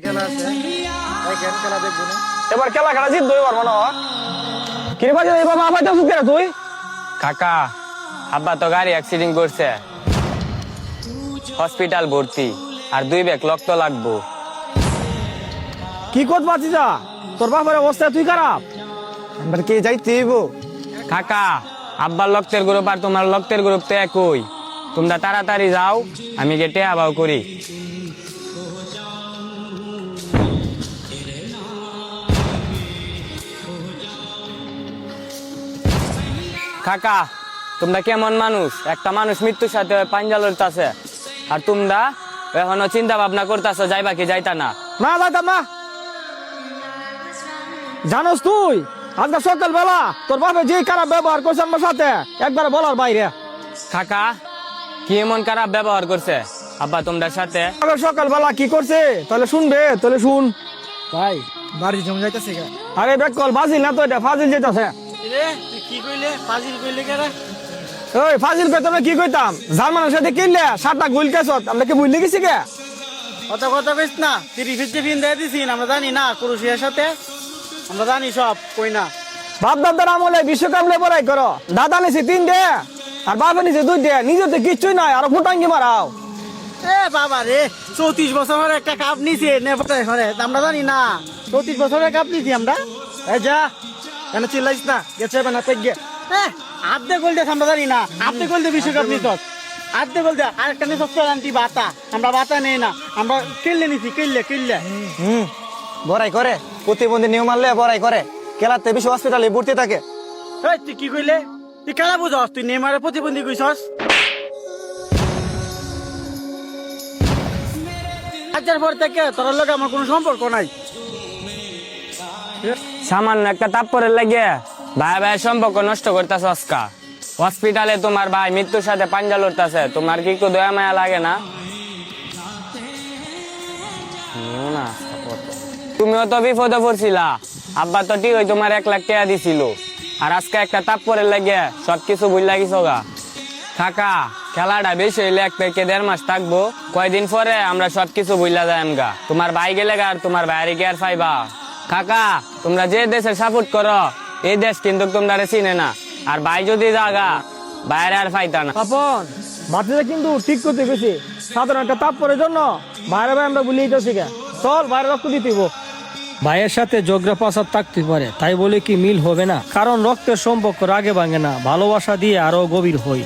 খেলা আছে খেলা দেখবো না এবার খেলা জিতবো এবার মনে হয় কি রে বাজে বাবা আবার যাচ্ছিস কেন তুই? কাকা আব্বা তো গাড়ি অ্যাক্সিডেন্ট করছে, হসপিটাল ভর্তি, আর 2 ব্যাগ রক্ত লাগবো। কি করতে পারছিস যা তোর বাবার অবস্থা তুই খারাপ আমরা কে যাইতে কাকা আব্বার রক্তের গ্রুপ আর তোমার রক্তের গ্রুপ তো একই, তোমরা তাড়াতাড়ি যাও, আমি গেটে আবাও করি। কাকা তোমরা কেমন মানুষ? একটা মানুষ মৃত্যুর সাথে পাঞ্জা লড়তাছে আর তোমরা এখনো চিন্তা ভাবনা করতেছো যাইবা কি যাইতা না। না যাইতাম না। জানোস তুই আজকে সকালবেলা তোর বাপে যে খারাপ ব্যবহার করছে আমার সাথে একবার বলার বাইরে। কাকা কি এমন খারাপ ব্যবহার করছে আব্বা তোমরা সাথে? আগে সকালবেলা কি করছে তাহলে শুনবে, তাহলে শুন। ভাই বাড়ি জমে যাইতেছে আরে বেক কল বাজিল না তো এটা ফাজিল যেতেছে। কি কইলে ফাজিল কইলে কেরা ওই ফাজিল কই তোমরা কি কইতাম জার্মানের সাথে কিনলে 7টা গোল কেছত আমরা কি ভুলে গেছি কে? কথা কথা কইস না, 30 ফিন দিয়ে দিছিস আমরা জানি না কুরুশিয়ার সাথে, আমরা জানি সব কই না। বাপ দাদার আমলে বিশ্বকাপ লে পড়াই করো, দাদা নিছে 3 দে আর বাবা নিছে 2 দে, নিজে তো কিচ্ছুই নাই আর ফুটাঙ্গি মারাও। এ বাবা রে 34 বছরের একটা কাপ নিছে নেপালে ঘরে, আমরা জানি না 34 বছরের কাপ নিছি আমরা। এই যা কেন চিল্লাইস না, গেছে না পেক গে। আধে গোল দিয়ে আমরা জানি না, আধে গোল দিয়ে বিশ্বকাপ নিত, আধে গোল দিয়ে আরেকটা নিত পেনাল্টি বাতা, আমরা বাতা নেই না, আমরা খেললে নিছি খেললে বড়াই করে প্রতিবন্ধী নিয়ম মানলে বড়াই করে খেলাতে বেশি হসপিটালে ভর্তি থাকে। এই তুই কি কইলে? তুই খেলা বুঝস? তুই নেইমারের প্রতিবন্ধী কইছস? আজকের পর থেকে তোর লগে আমার কোনো সম্পর্ক নাই। সামান্য একটা তাপ্পরের লাগে ভাই ভাই সম্পর্ক নষ্ট করতেছ আজকা। হসপিটালে তোমার ভাই মৃত্যুর সাথে পাঞ্জা লড়তেছে, তোমার কি একটু দয়া মায়া লাগে না? তুমিও তো বিপদে পড়ছিলা, আব্বা তো ঠিক ওই তোমার 1 লাখ টাকা দিছিল, আর আজকে একটা তাপ্পরের লাগে সবকিছু ভুল লাগিস গা। কাকা খেলাটা বেশি হইলে 1 থেকে 1.5 মাস থাকবো, কয়দিন পরে আমরা সবকিছু ভুলা যাই গা। তোমার ভাই গেলে গা আর তোমার ভাইয়ের কি আর পাইবা? কাকা তোমরা যে দেশের সাপোর্ট করো এই দেশ কিন্তু তোমরা চিনে না, আর ভাই যদি জাগা বাইরে আর পাইতা না। আপন বাচ্চাটা কিন্তু ঠিক করতে গেছি, সাধারণ একটা তাপ পরের জন্য বাইরে ভাই আমরা ভুলিয়ে দিতেছি কে। চল বাইরে রক্ত দিতে হইব। ভাইয়ের সাথে যোগ্রা পাসাব থাকতে পারে, তাই বলে কি মিল হবে না? কারণ রক্তের সম্পর্ক রাগে ভাঙে না, ভালোবাসা দিয়ে আরো গভীর হয়।